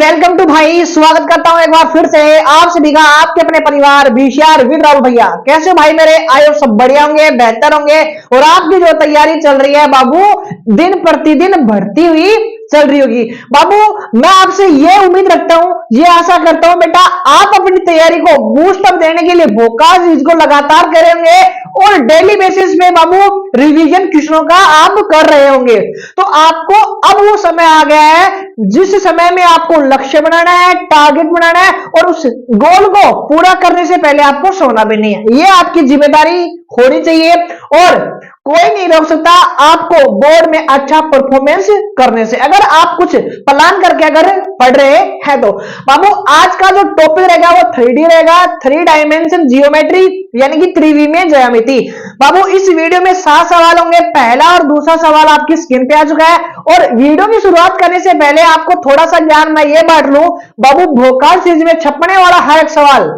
Welcome to भाई। स्वागत करता हूं एक बार फिर से आप सभी का आपके अपने परिवार बीसीआर विद राहुल भैया। कैसे हो भाई मेरे? आयो सब बढ़िया होंगे, बेहतर होंगे। और आपकी जो तैयारी चल रही है बाबू, दिन प्रतिदिन बढ़ती हुई चल रही होगी बाबू। मैं आपसे ये उम्मीद रखता हूं, ये आशा करता हूं बेटा, आप अपनी तैयारी को बूस्ट अप देने के लिए फोकस इसको लगातार करेंगे और डेली बेसिस में बाबू रिवीजन क्वेश्चनों का आप कर रहे होंगे। तो आपको अब वो समय आ गया है जिस समय में आपको लक्ष्य बनाना है, टारगेट बनाना है और उस गोल को पूरा करने से पहले आपको सोना भी नहीं है। ये आपकी जिम्मेदारी होनी चाहिए और कोई नहीं रोक सकता आपको बोर्ड में अच्छा परफॉर्मेंस करने से, अगर आप कुछ प्लान करके अगर पढ़ रहे हैं तो। बाबू आज का जो टॉपिक रहेगा वो 3D रहेगा, 3 डायमेंशन जियोमेट्री यानी कि त्रिवी में ज्यामिति। बाबू इस वीडियो में 7 सवाल होंगे। पहला और दूसरा सवाल आपकी स्क्रीन पे आ चुका है। और वीडियो की शुरुआत करने से पहले आपको थोड़ा सा ज्ञान मैं ये बांट लूं बाबू, भोकाल सीरीज में छपने वाला हर एक सवाल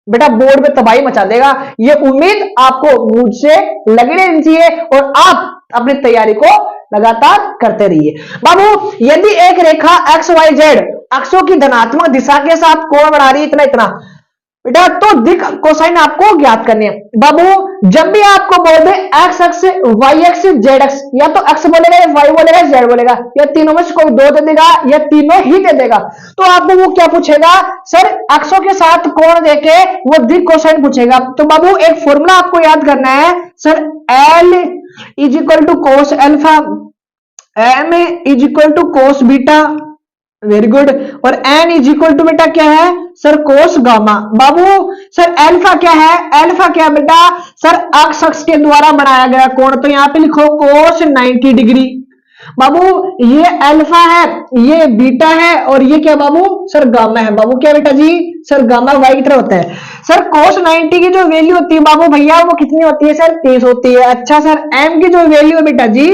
बेटा बोर्ड पे तबाही मचा देगा, ये उम्मीद आपको मुझसे लगी रहनी चाहिए और आप अपनी तैयारी को लगातार करते रहिए। बाबू यदि एक रेखा एक्स वाई जेड अक्षों की धनात्मक दिशा के साथ कोण बना रही है इतना इतना बेटा, तो दिक कोसाइन आपको ज्ञात करने हैं। बाबू जब भी आपको बोल दे X X Y X Z X, या तो एक्स बोलेगा या वाई बोलेगा या जेड बोलेगा, या तीनों में से कोई दो दे देगा या तीनों ही दे देगा, तो आपको वो क्या पूछेगा सर, अक्षों के साथ कोण देके वो दिक कोसाइन पूछेगा। तो बाबू एक फॉर्मूला आपको याद करना है sir, L is equal to cos alpha, M is equal to cos beta, very good, और एन इज इक्वल टू बेटा क्या है सर, कोस गामा। बाबू सर एल्फा क्या है? एल्फा क्या बेटा सर, अक्ष के द्वारा बनाया गया कोण, तो यहां पे लिखो कोस 90 डिग्री। बाबू ये अल्फा है, ये बीटा है और ये क्या बाबू सर, गामा है। बाबू क्या बेटा जी सर, गामा वाई की तरह होता है। सर कोस 90 की जो वैल्यू होती है बाबू भैया वो कितनी होती है सर, 30 होती है। अच्छा सर एम की जो वैल्यू है बेटा जी,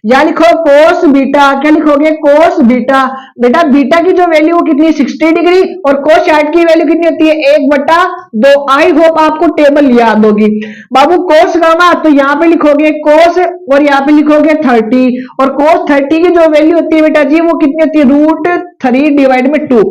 या लिखो कोस बीटा, क्या लिखोगे कोस बीटा। बेटा बीटा की जो वैल्यू वो कितनी 60 डिग्री और कोस 60 की वैल्यू कितनी होती है 1/2। आई होप आपको टेबल याद होगी। बाबू कोस गामा, तो यहाँ पे लिखोगे कोस और यहाँ पे लिखोगे 30, और कोस 30 की जो वैल्यू होती है बेटा जी वो कितनी होती है √3 डिवाइड में 2।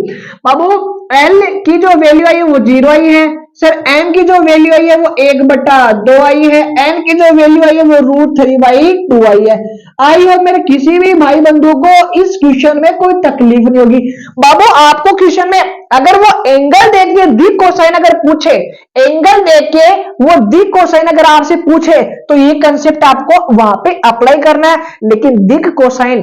बाबू एल की जो वैल्यू आई है वो 0 आई है। सर एम की जो वैल्यू आई है वो 1/2 आई है। एन की जो वैल्यू आई है वो √3/2 आई है। आई होप मेरे किसी भी भाई बंधु को इस क्वेश्चन में कोई तकलीफ नहीं होगी। बाबू आपको क्वेश्चन में अगर वो एंगल देख के दिक कोसाइन अगर पूछे, एंगल देख के वो दिक कोसाइन अगर आपसे पूछे तो ये कंसेप्ट आपको वहां पे अप्लाई करना है। लेकिन दिक कोसाइन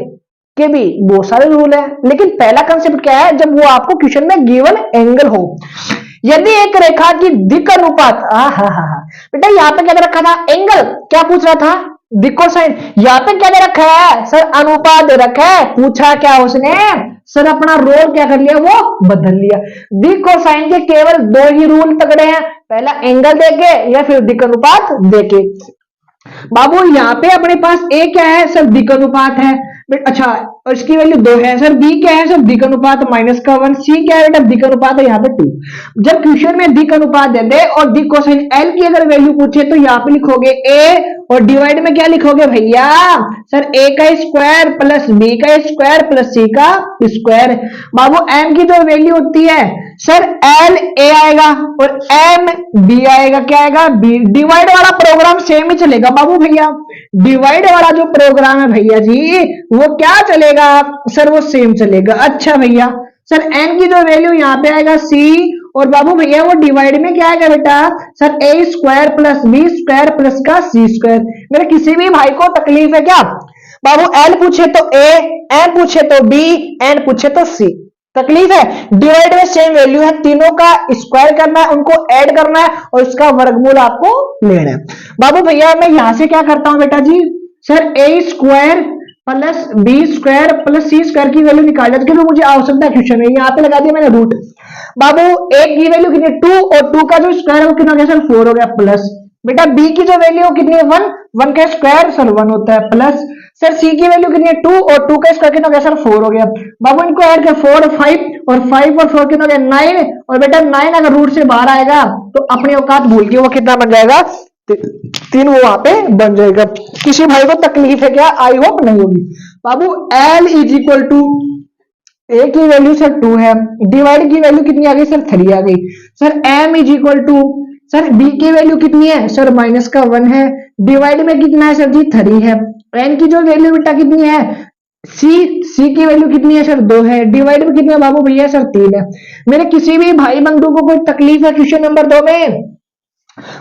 के भी बहुत सारे रूल है, लेकिन पहला कंसेप्ट क्या है, जब वो आपको क्वेश्चन में गिवन एंगल हो। यदि एक रेखा की दिक अनुपात, बेटा यहाँ पे क्या दे रखा था, एंगल, क्या पूछ रहा था दिक कोसाइन। यहाँ पे क्या दे रखा है सर, अनुपात दे रखा है। पूछा क्या उसने सर, अपना रोल क्या कर लिया वो बदल लिया। दिक कोसाइन के केवल 2 ही रूल पकड़े हैं, पहला एंगल देके या फिर दिक अनुपात देके। बाबू यहाँ पे अपने पास ए क्या है सर, दिक अनुपात है। अच्छा और इसकी वैल्यू 2 है। सर बी क्या है सर, दिक अनुपात -1। सी क्या है बेटा, दिक अनुपात है यहाँ पे 2। जब क्वेश्चन में दिक अनुपात दे दे और दिक कोसाइन एल की अगर वैल्यू पूछे तो यहाँ पे लिखोगे ए और डिवाइड में क्या लिखोगे भैया सर, ए का स्क्वायर प्लस बी का स्क्वायर प्लस सी का स्क्वायर। बाबू एम की जो वैल्यू होती है सर, एल ए आएगा और एम बी आएगा, क्या आएगा बी। डिवाइड वाला प्रोग्राम सेम ही चलेगा बाबू भैया, डिवाइड वाला जो प्रोग्राम है भैया जी वो क्या चलेगा सर, वो सेम चलेगा। अच्छा भैया सर एन की जो वैल्यू यहाँ पे आएगा सी, और बाबू भैया वो डिवाइड में क्या आएगा बेटा sir, A square plus B square plus का सी स्क्वायर। मेरे किसी भी भाई को तकलीफ है क्या? बाबू एल पूछे तो ए, एन पूछे तो बी, एन पूछे तो सी, तकलीफ है? डिवाइड में सेम वैल्यू है, तीनों का स्क्वायर करना है, उनको ऐड करना है और इसका वर्गमूल आपको लेना है। बाबू भैया मैं यहां से क्या करता हूं बेटा जी sir, A square plus B square plus C square की वैल्यू निकाल जाती है, मुझे आवश्यकता है क्वेश्चन में, यहाँ पे लगा दिया मैंने रूट। बाबू एक की वैल्यू कितनी 2 और 2 का जो स्क्वायर है वो कितना हो गया सर, 4 हो गया प्लस। बेटा बी की जो वैल्यू कितनी है 1, 1 का स्क्वायर सर 1 होता है प्लस। सर सी की वैल्यू कितनी है 2 और 2 का स्क्वायर कितना हो गया सर 4 हो गया। बाबू इनको ऐड कर 4 और 5 और 5 और 4 कितना हो गया 9, और बेटा 9 अगर रूट से बाहर आएगा तो अपनी औकात भूल के वो कितना बन जाएगा 3, वो वहां पे बन जाएगा। किसी भाई को तकलीफ है क्या? आई होप नहीं होगी। बाबू एल इज इक्वल टू ए की वैल्यू सर 2 है, डिवाइड की वैल्यू कितनी आ गई सर 3 आ गई। Sir M is equal to, sir B की वैल्यू कितनी है सर माइनस का 1 है, डिवाइड में कितना है सर जी 3 है। एन की जो वैल्यू बेटा कितनी है, सी की वैल्यू कितनी है सर 2 है, डिवाइड में कितने बाबू भैया सर 3 है। मेरे किसी भी भाई बंधु को कोई तकलीफ है क्वेश्चन नंबर 2 में?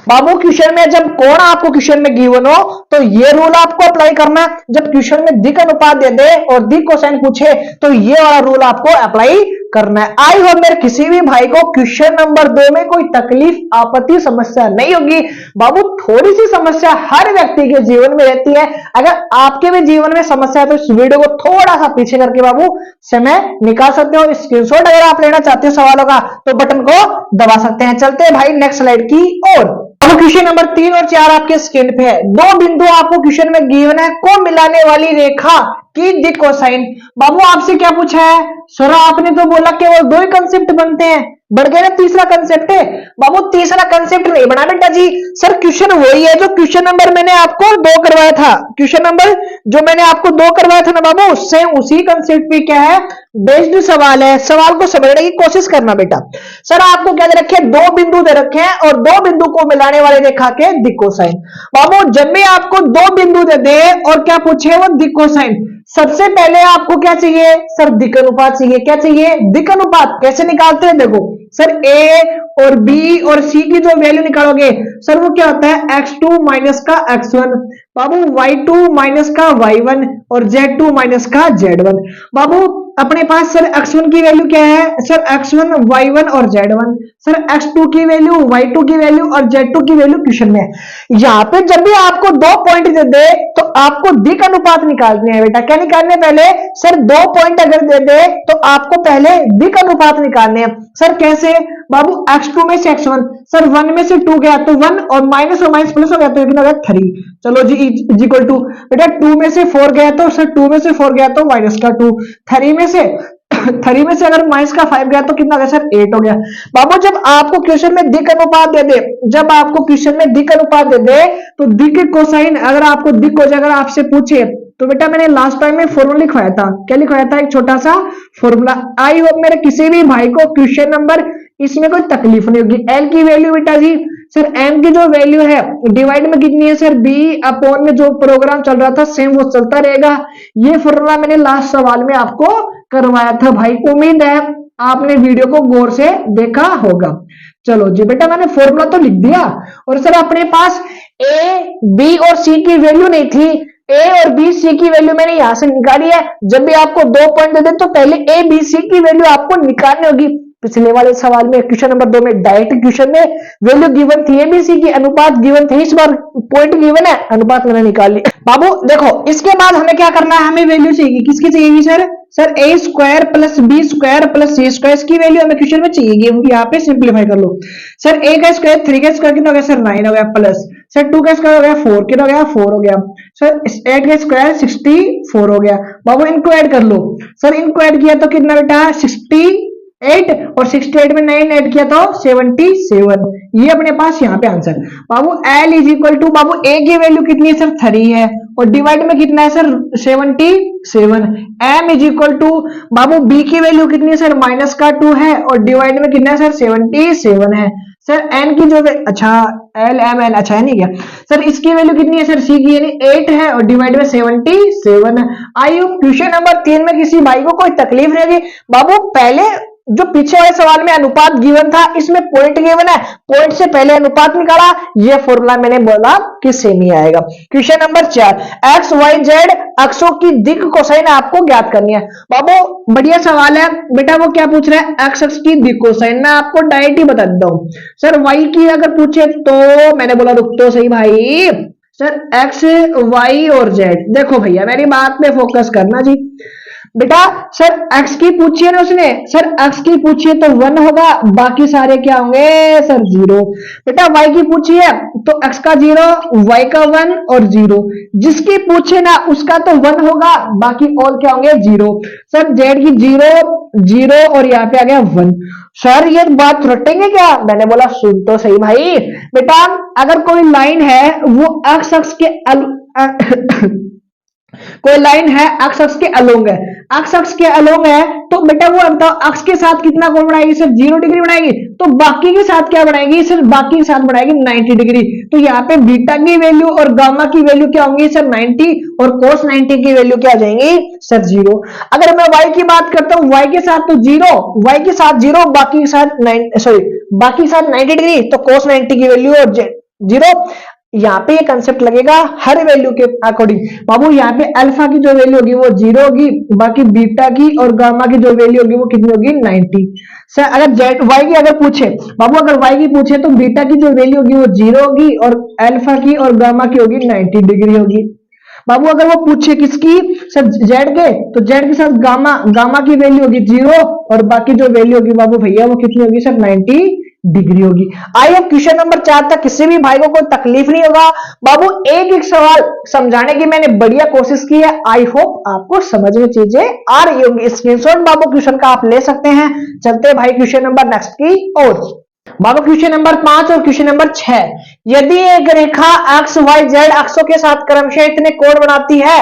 बाबू क्वेश्चन में जब कोण आपको क्वेश्चन में गिवन हो तो ये रूल आपको अप्लाई करना है। जब क्वेश्चन में दिक अनुपात दे दे और दिक कोसाइन पूछे तो ये वाला रूल आपको अप्लाई करना है। आई होप मेरे किसी भी भाई को क्वेश्चन नंबर 2 में कोई तकलीफ आपत्ति समस्या नहीं होगी। बाबू थोड़ी सी समस्या हर व्यक्ति के जीवन में रहती है, अगर आपके भी जीवन में समस्या है तो इस वीडियो को थोड़ा सा पीछे करके बाबू समय निकाल सकते हो। स्क्रीनशॉट अगर आप लेना चाहते हो सवालों का तो बटन को दबा सकते हैं। चलते हैं भाई नेक्स्ट स्लाइड की ओर। अब क्वेश्चन नंबर 3 और 4 आपके स्क्रीन पे है। दो बिंदु आपको क्वेश्चन में गिवन है, को मिलाने वाली रेखा की दिक कोसाइन। बाबू आपसे क्या पूछा है सर, आपने तो बोला केवल 2 ही कंसेप्ट बनते हैं, बढ़ गया ना तीसरा कंसेप्ट है। बाबू तीसरा कंसेप्ट नहीं बना बेटा जी, सर क्वेश्चन वही है जो क्वेश्चन नंबर मैंने आपको 2 करवाया था। क्वेश्चन नंबर जो मैंने आपको 2 करवाया था ना बाबू, सेम उसी कंसेप्ट पे क्या है बेस्ड सवाल है। सवाल को समझने की कोशिश करना बेटा। सर आपको क्या दे रखे हैं, 2 बिंदु दे रखे हैं और 2 बिंदु को मिलाने वाले रेखा के दिक कोसाइन। बाबू जब भी आपको 2 बिंदु दे दे और क्या पूछे वो दिक कोसाइन, सबसे पहले आपको क्या चाहिए सर दिक अनुपात चाहिए। क्या चाहिए, दिक अनुपात। कैसे निकालते हैं देखो सर, ए और बी और सी की जो वैल्यू निकालोगे सर वो क्या होता है x2 माइनस का x1, बाबू y2 माइनस का y1 और z2 माइनस का z1। बाबू अपने पास सर x1 की वैल्यू क्या है सर x1 y1 और z1, सर x2 की वैल्यू y2 की वैल्यू और z2 की वैल्यू क्वेश्चन में। यहाँ पे जब भी आपको 2 पॉइंट दे दे तो आपको दिक अनुपात निकालने हैं बेटा। क्या निकालने पहले सर, 2 पॉइंट अगर दे दे तो आपको पहले दिक अनुपात निकालने हैं। सर कैसे बाबू, x2 में से x1, सर 1 में से 2 गया तो 1 और माइनस प्लस हो गया तो कितना हो गया 3। चलो जी इक्वल टू बेटा 2 में से 4 गया तो सर 2 में से 4 गया तो माइनस का 2, 3 में से 3 में से अगर माइनस का 5 गया तो कितना गया सर 8 हो गया। बाबू जब आपको क्वेश्चन में दिक अनुपात दे दे, जब आपको क्वेश्चन में दिक अनुपात दे दे तो दिक कोसाइन अगर आपको दिक को अगर आपसे पूछे तो बेटा मैंने लास्ट टाइम में फॉर्मूला लिखवाया था। क्या लिखवाया था, एक छोटा सा फॉर्मूला। आई होप मेरे किसी भी भाई को क्वेश्चन नंबर इसमें कोई तकलीफ नहीं होगी। एल की वैल्यू बेटा जी सर एम की जो वैल्यू है डिवाइड में कितनी है सर बी अपॉन में जो प्रोग्राम चल रहा था सेम वो चलता रहेगा। ये फॉर्मूला मैंने लास्ट सवाल में आपको करवाया था भाई, उम्मीद है आपने वीडियो को गौर से देखा होगा। चलो जी बेटा मैंने फॉर्मूला तो लिख दिया और सर अपने पास ए बी और सी की वैल्यू नहीं थी, ए और बी सी की वैल्यू मैंने यहां से निकाली है। जब भी आपको 2 पॉइंट दे दे तो पहले ए बी सी की वैल्यू आपको निकालनी होगी। पिछले वाले सवाल में क्वेश्चन नंबर 2 में डायरेक्ट क्वेश्चन में वैल्यू गिवन थी, एबीसी की अनुपात गिवन थे, इस बार पॉइंट गिवन है अनुपात मैंने निकाल ली। बाबू देखो इसके बाद हमें क्या करना है, हमें वैल्यू चाहिए, किसकी चाहिए sir, sir A square plus B square plus C square की वैल्यू हमें क्वेश्चन में चाहिए। यहाँ पे सिंप्लीफाई कर लो। सर ए का स्क्वायर 3 का स्क्वायर कितना हो गया सर 9 हो गया, प्लस सर 2 का स्क्वायर हो गया 4 कितना हो गया 4 हो गया, सर 8 का स्क्वायर 64 हो गया। बाबू इनको ऐड कर लो। सर इनको ऐड किया तो कितना बेटा 68 और 68 में 9 ऐड किया तो 77। ये अपने पास यहाँ पे आंसर। बाबू L इज इक्वल टू, बाबू A की वैल्यू कितनी है सर 3 है और डिवाइड में कितना है sir 77। M is equal to, बाबू B की वैल्यू कितनी है सर माइनस का 2 है और डिवाइड में कितना है सर 77 है। सर N की जो अच्छा L M N अच्छा है नहीं क्या सर, इसकी वैल्यू कितनी है सर C की यानी 8 है और डिवाइड में 77 है। आई होप क्वेश्चन नंबर 3 में किसी भाई को कोई तकलीफ नहीं होगी। बाबू पहले जो पीछे वाले सवाल में अनुपात गिवन था इसमें पॉइंट गिवन है, पॉइंट से पहले अनुपात निकाला, ये फॉर्मूला मैंने बोला कि सेम ही आएगा। Question number 4, X Y Z अक्षों की दिक कोसाइन आपको ज्ञात करनी है। बाबू बढ़िया सवाल है बेटा, वो क्या पूछ रहा है एक्स अक्ष की दिक कोसाइन, मैं आपको डायरेक्ट ही बता देता हूं। सर वाई की अगर पूछे तो मैंने बोला रुक तो सही भाई, सर एक्स वाई और जेड, देखो भैया मेरी बात पे फोकस करना जी बेटा। सर x की पूछी है ना उसने, सर x की पूछी है तो 1 होगा, बाकी सारे क्या होंगे सर 0। बेटा y की पूछी है तो x का 0, y का 1 और 0, जिसकी पूछे ना उसका तो 1 होगा, बाकी और क्या होंगे 0। सर z की 0 और यहाँ पे आ गया 1। सर ये बात रटेंगे क्या, मैंने बोला सुन तो सही भाई बेटा, अगर कोई लाइन है वो x अक्ष के कोई लाइन है एक्स अक्ष के अलोंग है, एक्स अक्ष के अलोंग है, तो बेटा वो बताओ अक्ष के साथ कितना कोण बनाएगी सर, 0 डिग्री बनाएगी। तो बाकी के साथ क्या बनाएगी सर, बाकी के साथ बनाएगी 90 डिग्री। तो यहाँ पे बीटा की वैल्यू और गामा की वैल्यू क्या होंगी सर 90, और कोस 90 की वैल्यू क्या आ जाएंगी सर 0। अगर मैं y की बात करता हूं, y के साथ तो 0, y के साथ 0, बाकी के साथ 9 सॉरी बाकी के साथ 90 डिग्री, तो कोस 90 की वैल्यू और 0। यहाँ पे ये कंसेप्ट लगेगा हर वैल्यू के अकॉर्डिंग। बाबू यहाँ पे अल्फा की जो वैल्यू होगी वो 0 होगी, बाकी बीटा की और गामा की जो वैल्यू होगी वो कितनी होगी 90। सर अगर जेड वाई की अगर पूछे, बाबू अगर वाई की पूछे तो बीटा की जो वैल्यू होगी वो 0 होगी, और अल्फा की और गामा की होगी 90 डिग्री होगी। बाबू अगर वो पूछे किसकी सर जेड के, तो जेड के साथ गामा, गामा की वैल्यू होगी 0, और बाकी जो वैल्यू होगी बाबू भैया वो कितनी होगी सर 90 डिग्री होगी। आई होप क्वेश्चन नंबर 4 तक किसी भी भाई को कोई तकलीफ नहीं होगा। बाबू एक एक सवाल समझाने की मैंने बढ़िया कोशिश की है, आई होप आपको समझ में चीजें आ रही होंगी। स्क्रीनशॉट बाबू क्वेश्चन का आप ले सकते हैं। चलते भाई क्वेश्चन नंबर नेक्स्ट की ओर। बाबू क्वेश्चन नंबर 5 और क्वेश्चन नंबर 6, यदि एक रेखा एक्स वाई जेड अक्षों के साथ क्रमशः इतने कोण बनाती है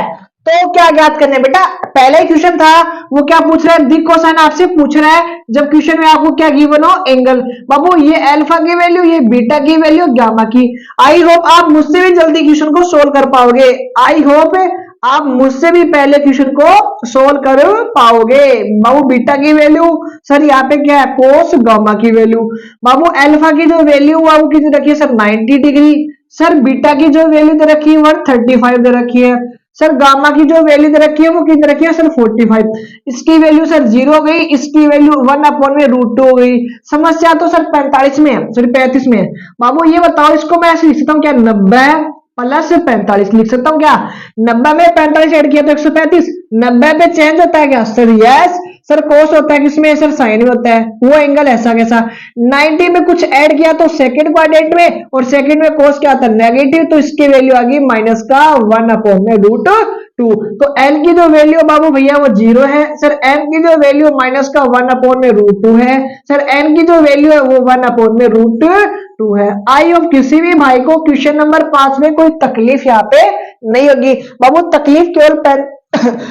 तो क्या ज्ञात करने। बेटा पहले ही क्वेश्चन था वो क्या पूछ रहा है, दिक कोसाइन आपसे पूछ रहा है, जब क्वेश्चन में आपको क्या गिवन हो एंगल। बाबू ये अल्फा की वैल्यू, ये बीटा की वैल्यू, गामा की। आई होप आप मुझसे भी जल्दी क्वेश्चन को सोल्व कर पाओगे। आई होप आप मुझसे भी पहले क्वेश्चन को सोल्व कर पाओगे। बाबू बीटा की वैल्यू सर यहाँ पे क्या है कोस, गामा की वैल्यू। बाबू अल्फा की जो वैल्यू बाबू कितनी रखी है सर 90 डिग्री। सर बीटा की जो वैल्यू दे रखी है 135 दे रखी है। सर गामा की जो वैल्यू दे रखी है वो कितनी रखी है सर 45। इसकी वैल्यू सर 0 हो गई, इसकी वैल्यू 1/√2 हो गई। समस्या तो सर 45 में है, सॉरी 35 में है। बाबू ये बताओ इसको मैं ऐसे लिख सकता हूँ क्या, 90 प्लस 45 लिख सकता हूँ क्या। 90 में 45 ऐड किया तो 135। 90 पे चेंज होता है क्या सर, यस। सर कोस होता है किसमें सर साइन में होता है, वो एंगल ऐसा कैसा। 90 में कुछ ऐड किया तो सेकंड क्वाड्रेंट में, और सेकंड में कोस क्या था नेगेटिव, तो इसकी वैल्यू आ गई माइनस का 1/√2। तो एल की जो वैल्यू बाबू भैया वो 0 है। सर एन की जो वैल्यू माइनस का 1/√2 है। सर एन की जो वैल्यू है वो 1/√2 है। आई होप किसी भी भाई को क्वेश्चन नंबर 5 में कोई तकलीफ यहाँ पे नहीं होगी। बाबू तकलीफ केवल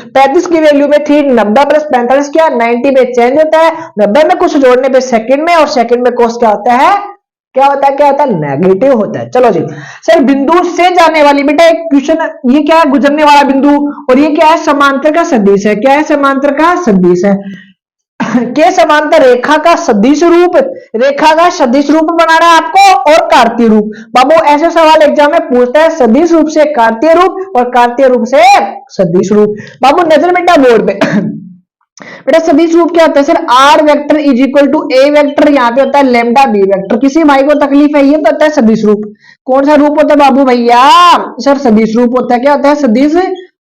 35 की वैल्यू में थी। 90 प्लस 45 क्या 90 में चेंज होता है, 90 में कुछ जोड़ने पे सेकंड में, और सेकंड में कोस क्या होता है, क्या होता है, क्या होता है नेगेटिव होता है। चलो जी सर बिंदु से जाने वाली, बेटा एक क्वेश्चन, ये क्या है गुजरने वाला बिंदु, और ये क्या है समांतर का सदिश है। क्या है समांतर का सदिश है के समांतर रेखा का सदिश रूप, रेखा का सदिश रूप बनाना है आपको, और कार्तीय रूप। बाबू ऐसे सवाल एग्जाम में पूछता है, सदिश रूप से कार्तीय रूप और कार्तीय रूप से सदिश रूप। बाबू नजर बेटा बोर्ड पे बेटा सदिश रूप क्या होता है sir, R vector is equal to a vector, यहाँ पे होता है लेमडा बी वेक्टर। किसी भाई को तकलीफ है ये तो होता है सदिश रूप। कौन सा रूप होता है बाबू भैया सर सदिश रूप होता है। क्या होता है सदिश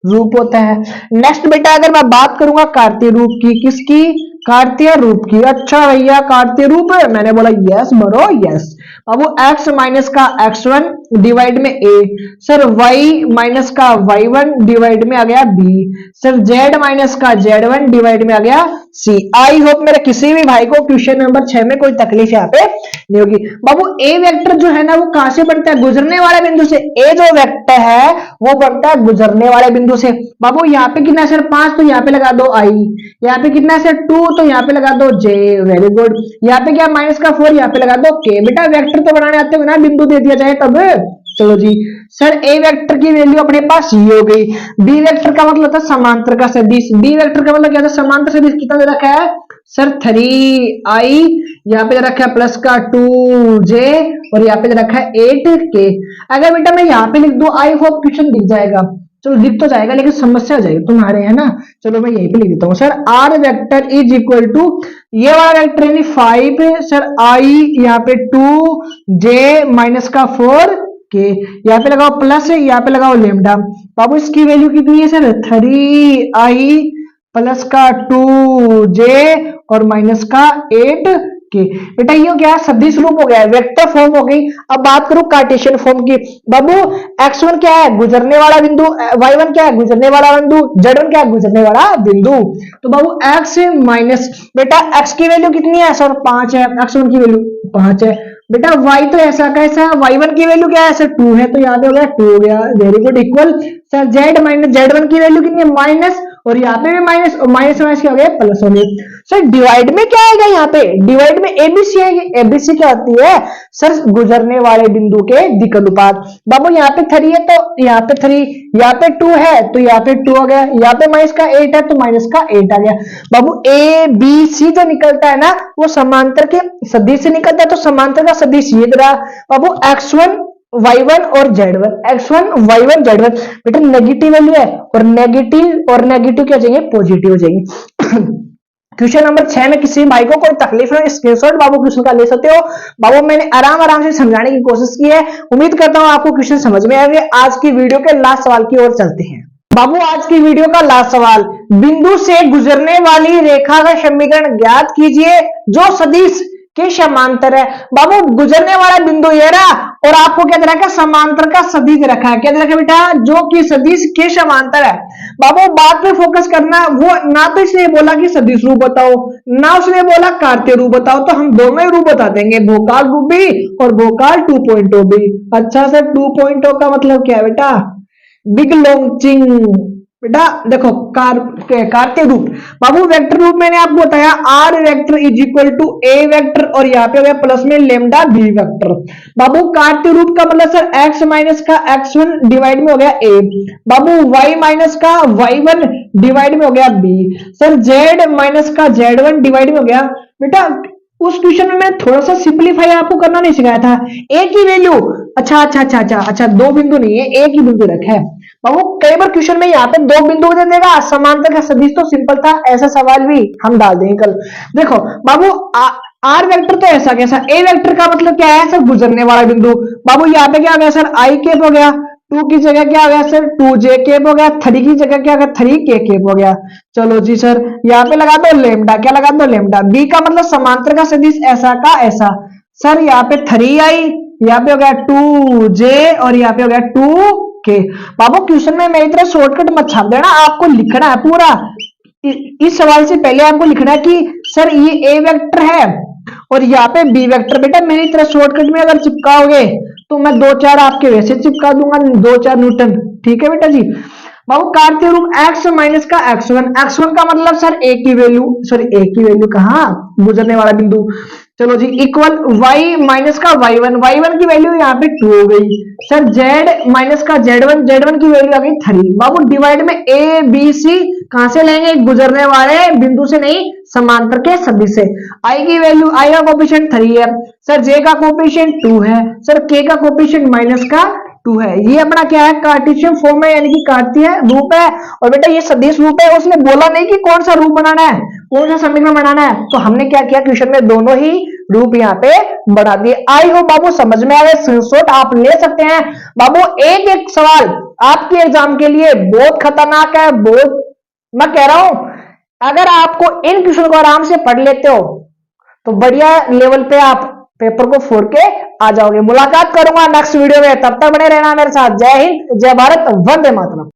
रूप होता है। नेक्स्ट बेटा अगर मैं बात करूंगा कार्तीय रूप की, किसकी, कार्तीय रूप की। अच्छा भैया कार्तीय रूप है, मैंने बोला यस बरो यस। बाबू x माइनस का x1 डिवाइड में a, सर y माइनस का y1 डिवाइड में आ गया b, सर z माइनस का z1 डिवाइड में आ गया c। आई होप मेरे किसी भी भाई को क्वेश्चन नंबर 6 में कोई तकलीफ यहाँ पे नहीं होगी। बाबू a वेक्टर जो है ना वो कहां से बनता है, गुजरने वाले बिंदु से। a जो वेक्टर है वो बनता है गुजरने वाले बिंदु से। बाबू यहाँ पे कितना सर 5, तो यहाँ पे लगा दो i। यहाँ पे कितना सर 2, तो यहाँ पे लगा दो j। Very good. यहाँ पे क्या माइनस का 4, यहाँ पे लगा दो k। बेटा वेक्टर तो बनाने आते हो ना, बिंदु दे दिया जाए तब। चलो जी सर ए वेक्टर की वैल्यू अपने पास ये हो गई। बी वेक्टर का मतलब होता है समांतर का सदिश। बी वेक्टर का मतलब क्या था, समांतर सदिश कितना दे रखा है सर 3i, यहाँ पे दे रखा है प्लस का 2j, और यहाँ पे दे रखा है 8k। अगर बेटा मैं यहाँ पे लिख दूं, आई होप क्वेश्चन दिख जाएगा। चलो दिख तो जाएगा लेकिन समस्या आ जाएगी तुम्हारे, है ना। चलो मैं यहीं पे लिख देता हूँ sir, R vector is equal to ये वाला वेक्टर यानी 5 सर आई, यहाँ पे 2j माइनस का 4k, यहाँ पे लगाओ प्लस, यहाँ पे लगाओ लेमडा। बाबू इसकी वैल्यू कितनी है सर 3i प्लस का 2j और माइनस का 8k। बेटा ये क्या सदिश रूप हो गया, वेक्टर फॉर्म हो गई। अब बात करूं कार्टेशियन फॉर्म की। बाबू x1 क्या है गुजरने वाला बिंदु, y1 क्या है गुजरने वाला बिंदु, z1 क्या है गुजरने वाला बिंदु। तो बाबू x माइनस, बेटा x की वैल्यू कितनी है सर 5 है, x1 की वैल्यू 5 है। बेटा y तो ऐसा कैसा, y1 की वैल्यू क्या है सर 2 है, तो यहाँ पे हो गया 2 हो गया, very good. Equal sir z minus z1 की वैल्यू कितनी है माइनस, और यहाँ पे भी माइनस, और माइनस माइनस क्या हो गया प्लस हो गया। सर डिवाइड में क्या आएगा, यहाँ पे डिवाइड में एबीसी आएगी। एबीसी क्या होती है सर, गुजरने वाले बिंदु के दिक् अनुपात। बाबू यहाँ पे 3 है तो यहाँ पे 3, यहाँ पे 2 है तो यहाँ पे 2 हो गया, यहाँ पे माइनस का 8 है तो माइनस का 8 आ गया। बाबू ए बी सी जो निकलता है ना वो समांतर के सदिश से निकलता है, तो समांतर का सदिश ये रहा बाबू x1 y1 और z1, x1 y1 z1। बेटा नेगेटिव वैल्यू है और नेगेटिव क्या हो जाएंगे पॉजिटिव हो जाएंगे। क्वेश्चन नंबर 6 में किसी भाई को कोई तकलीफ है स्क्रीनशॉट बाबू क्वेश्चन का ले सकते हो। बाबू मैंने आराम से समझाने की कोशिश की है, उम्मीद करता हूं आपको क्वेश्चन समझ में आएंगे। आज की वीडियो के लास्ट सवाल की ओर चलते हैं। बाबू आज की वीडियो का लास्ट सवाल, बिंदु से गुजरने वाली रेखा का समीकरण ज्ञात कीजिए जो सदिश के समांतर है। बाबू गुजरने वाला बिंदु ये रहा और आपको क्या दे रखा है समांतर का सदिश रखा है, क्या दे रखा है बेटा जो कि सदिश के समांतर है। बाबू बात पे फोकस करना, वो ना तो इसने बोला कि सदिश रूप बताओ ना उसने बोला कार्तीय रूप बताओ, तो हम दोनों ही रूप बता देंगे, भोकाल रूप भी और भोकाल 2.0 भी। अच्छा सर 2.0 का मतलब क्या है बेटा, बिग लॉन्चिंग। बेटा देखो कार्तीय रूप, बाबू वेक्टर रूप मैंने आपको बताया R vector is equal to a vector और यहाँ पे हो गया प्लस में लेमडा बी वेक्टर। बाबू कार्तीय रूप का मतलब सर x माइनस का x1 डिवाइड में हो गया a, बाबू y माइनस का y1 डिवाइड में हो गया b, सर z माइनस का z1 डिवाइड में हो गया। बेटा उस क्वेश्चन में मैं थोड़ा सा सिंपलीफाई आपको करना नहीं सिखाया था, एक ही वैल्यू, अच्छा दो बिंदु नहीं है एक ही बिंदु रखा है। बाबू कई बार क्वेश्चन में यहाँ पे दो बिंदु दे देगा, समांतर का सदिश तो सिंपल था, ऐसा सवाल भी हम डाल देंगे कल। देखो बाबू आर वेक्टर तो ऐसा कैसा, ए वेक्टर का मतलब क्या है सर गुजरने वाला बिंदु। बाबू यहाँ पे क्या हो गया सर आई केप हो गया, 2 की जगह क्या हो गया सर 2j केप हो गया, 3 की जगह क्या हो गया 3k केप हो गया। चलो जी सर यहाँ पे लगा दो लेमडा, क्या लगा दो लेमडा। बी का मतलब समांतर का सदिश ऐसा का ऐसा, सर यहाँ पे 3 आई, यहाँ पे हो गया 2j और यहाँ पे हो गया 2k। बाबू क्वेश्चन में मेरी तरह शॉर्टकट मत छाप देना, आपको लिखना है पूरा। इस सवाल से पहले आपको लिखना है कि सर ये ए वेक्टर है और यहाँ पे बी वेक्टर। बेटा मेरी तरह शॉर्टकट में अगर चिपकाओगे तो मैं 2-4 आपके वैसे चिपका दूंगा, 2-4 न्यूटन, ठीक है बेटा जी। बाबू कार्तीय रूप x माइनस का x1 का मतलब सर a की वैल्यू, सॉरी a की वैल्यू कहाँ गुजरने वाला बिंदु। चलो जी इक्वल y माइनस का y1 की वैल्यू यहाँ पे 2 हो गई, सर z माइनस का z1 की वैल्यू आ गई 3। बाबू डिवाइड में a b c कहां से लेंगे, गुजरने वाले बिंदु से नहीं समांतर के सदिश से। i की वैल्यू, i का कोफिशिएंट 3 है, सर j का कोफिशिएंट 2 है, सर k का कोफिशिएंट माइनस का 2 है। ये अपना क्या है कार्टेशियन फॉर्म है यानी कि कार्तीय रूप है। और बेटा ये सदिश रूप है, उसने बोला नहीं कि कौन सा रूप बनाना है, कौन सा समीकरण बनाना है, तो हमने क्या किया क्वेश्चन में दोनों ही रूप यहाँ पे बना दिए। आई हो बाबू समझ में आ गए, स्क्रीनशॉट आप ले सकते हैं। बाबू एक एक सवाल आपके एग्जाम के लिए बहुत खतरनाक है, बहुत मैं कह रहा हूं अगर आपको इन क्वेश्चन को आराम से पढ़ लेते हो तो बढ़िया लेवल पे आप पेपर को फोड़ के आ जाओगे। मुलाकात करूंगा नेक्स्ट वीडियो में, तब तक बने रहना मेरे साथ। जय हिंद, जय भारत, वंदे मातरम।